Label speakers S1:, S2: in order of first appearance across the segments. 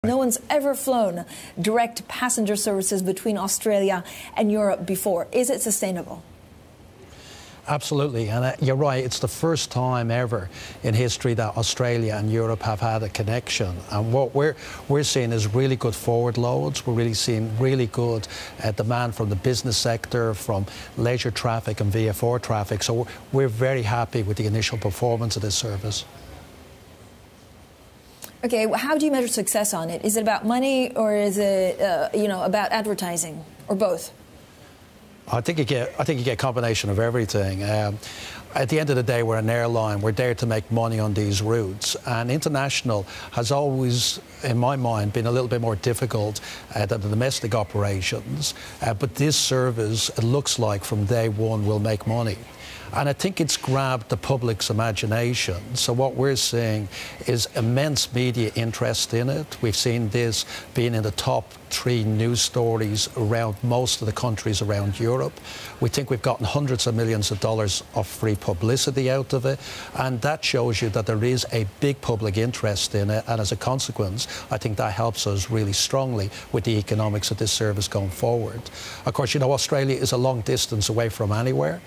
S1: No one's ever flown direct passenger services between Australia and Europe before. Is it sustainable?
S2: Absolutely, and you're right, it's the first time ever in history that Australia and Europe have had a connection, and what we're seeing is really good forward loads. We're really seeing really good demand from the business sector, from leisure traffic and VFR traffic, so we're very happy with the initial performance of this service.
S1: Okay, how do you measure success on it? Is it about money, or is it about advertising, or both?
S2: I think you get a combination of everything. At the end of the day, we're an airline. We're there to make money on these routes. And international has always, in my mind, been a little bit more difficult than the domestic operations. But this service, it looks like from day one, will make money. And I think it's grabbed the public's imagination. So what we're seeing is immense media interest in it. We've seen this being in the top 3 news stories around most of the countries around Europe. We think we've gotten hundreds of millions of dollars of free publicity out of it, and that shows you that there is a big public interest in it, and as a consequence, I think that helps us really strongly with the economics of this service going forward. Of course, Australia is a long distance away from anywhere.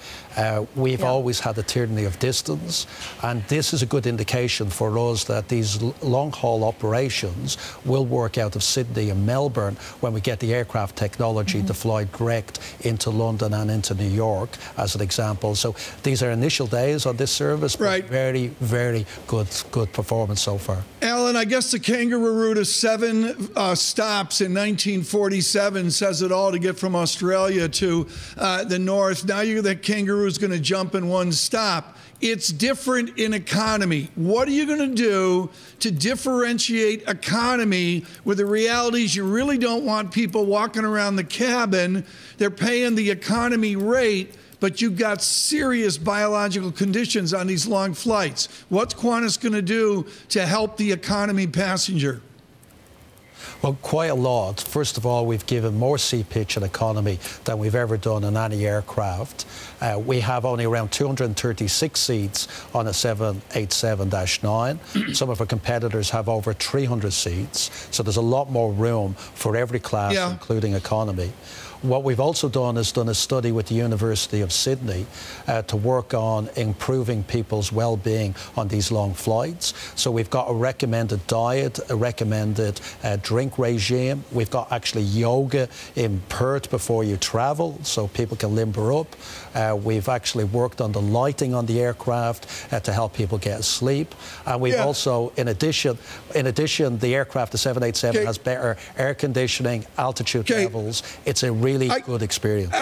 S2: We've always had a tyranny of distance, and this is a good indication for us that these long-haul operations will work out of Sydney and Melbourne when we get the aircraft technology to fly direct into London and into New York, as an example. So these are initial days on this service, but very, very good performance so far.
S3: Alan, I guess the kangaroo route of 7 stops in 1947 says it all to get from Australia to the north. Now the kangaroo's going to jump in one stop. It's different in economy. What are you going to do to differentiate economy with the realities you really don't want people walking around the cabin? They're paying the economy rate, but you've got serious biological conditions on these long flights. What's Qantas going to do to help the economy passenger?
S2: Well, quite a lot. First of all, we've given more seat pitch and economy than we've ever done in any aircraft. We have only around 236 seats on a 787-9. Some of our competitors have over 300 seats, so there's a lot more room for every class, including economy. What we've also done is done a study with the University of Sydney to work on improving people's well-being on these long flights. So we've got a recommended diet, a recommended drink regime. We've got actually yoga in Perth before you travel, so people can limber up. We've actually worked on the lighting on the aircraft to help people get asleep. And we've also, in addition, the aircraft, the 787, has better air conditioning, altitude levels. It's a really good experience.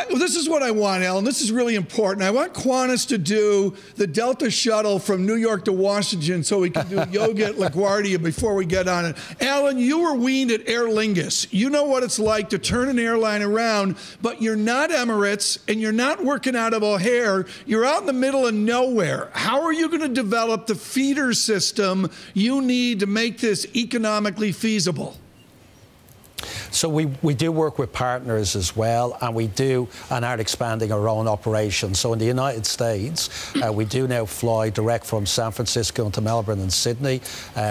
S3: This is what I want, Alan. This is really important. I want Qantas to do the Delta shuttle from New York to Washington so we can do yoga at LaGuardia before we get on it. Alan, you were weaned at Aer Lingus. You know what it's like to turn an airline around, but you're not Emirates and you're not working out of O'Hare. You're out in the middle of nowhere. How are you going to develop the feeder system you need to make this economically feasible?
S2: So we do work with partners as well, and we are expanding our own operations. So in the United States, we do now fly direct from San Francisco into Melbourne and Sydney.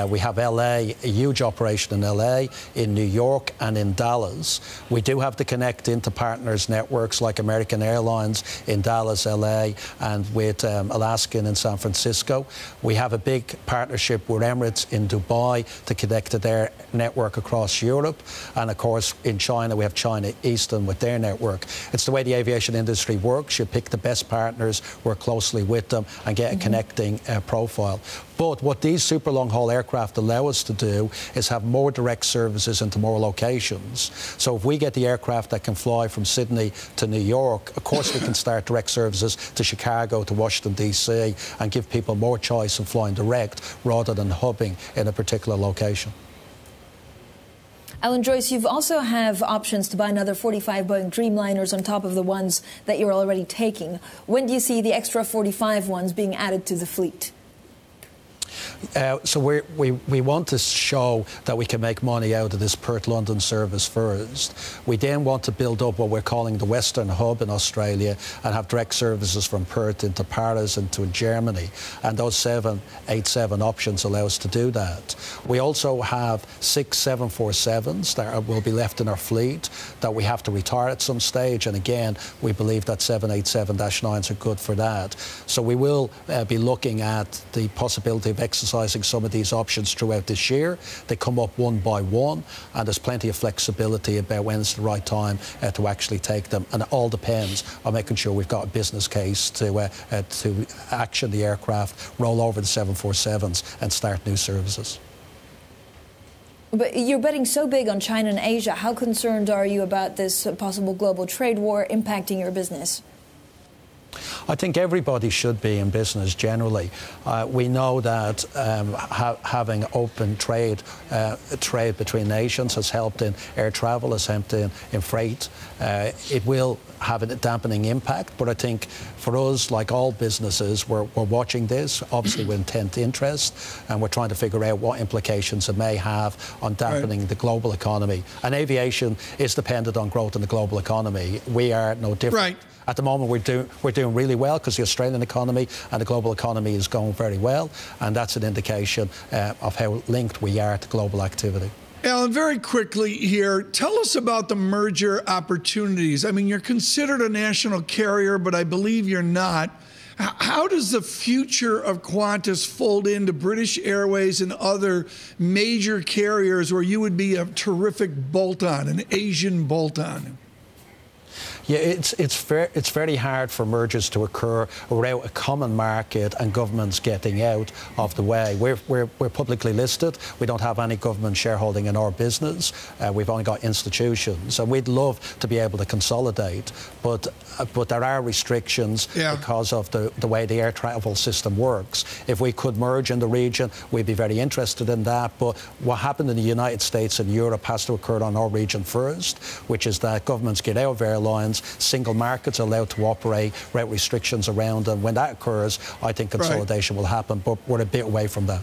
S2: We have LA, a huge operation in LA, in New York and in Dallas. We do have to connect into partners networks like American Airlines in Dallas, LA, and with Alaskan in San Francisco. We have a big partnership with Emirates in Dubai to connect to their network across Europe. And of course, in China, we have China Eastern with their network. It's the way the aviation industry works. You pick the best partners, work closely with them, and get a connecting profile. But what these super long-haul aircraft allow us to do is have more direct services into more locations. So if we get the aircraft that can fly from Sydney to New York, of course we can start direct services to Chicago, to Washington, D.C., and give people more choice of flying direct rather than hubbing in a particular location.
S1: Alan Joyce, you also have options to buy another 45 Boeing Dreamliners on top of the ones that you're already taking. When do you see the extra 45 ones being added to the fleet?
S2: So we want to show that we can make money out of this Perth-London service first. We then want to build up what we're calling the Western Hub in Australia and have direct services from Perth into Paris and to Germany. And those 787 options allow us to do that. We also have 6 747s that will be left in our fleet that we have to retire at some stage. And again, we believe that 787-9s are good for that. So we will be looking at the possibility of exercising some of these options throughout this year. They come up one by one, and there's plenty of flexibility about when it's the right time to actually take them. And it all depends on making sure we've got a business case to action the aircraft, roll over the 747s and start new services.
S1: But you're betting so big on China and Asia. How concerned are you about this possible global trade war impacting your business?
S2: I think everybody should be in business generally. We know that having open trade between nations has helped in air travel, has helped in freight. It will have a dampening impact, but I think for us, like all businesses, we're watching this, obviously with intent interest, and we're trying to figure out what implications it may have on dampening the global economy. And aviation is dependent on growth in the global economy. We are no different.
S3: Right.
S2: At the moment, we're doing really well because the Australian economy and the global economy is going very well, and that's an indication of how linked we are to global activity.
S3: Alan, very quickly here, tell us about the merger opportunities. I mean, you're considered a national carrier, but I believe you're not. How does the future of Qantas fold into British Airways and other major carriers where you would be a terrific bolt-on, an Asian bolt-on?
S2: Yeah, it's very hard for mergers to occur without a common market and governments getting out of the way. We're publicly listed. We don't have any government shareholding in our business. We've only got institutions, and we'd love to be able to consolidate, but there are restrictions because of the way the air travel system works. If we could merge in the region, we'd be very interested in that. But what happened in the United States and Europe has to occur on our region first, which is that governments get out of airlines, single markets are allowed to operate, without restrictions around them. When that occurs, I think consolidation will happen, but we're a bit away from that.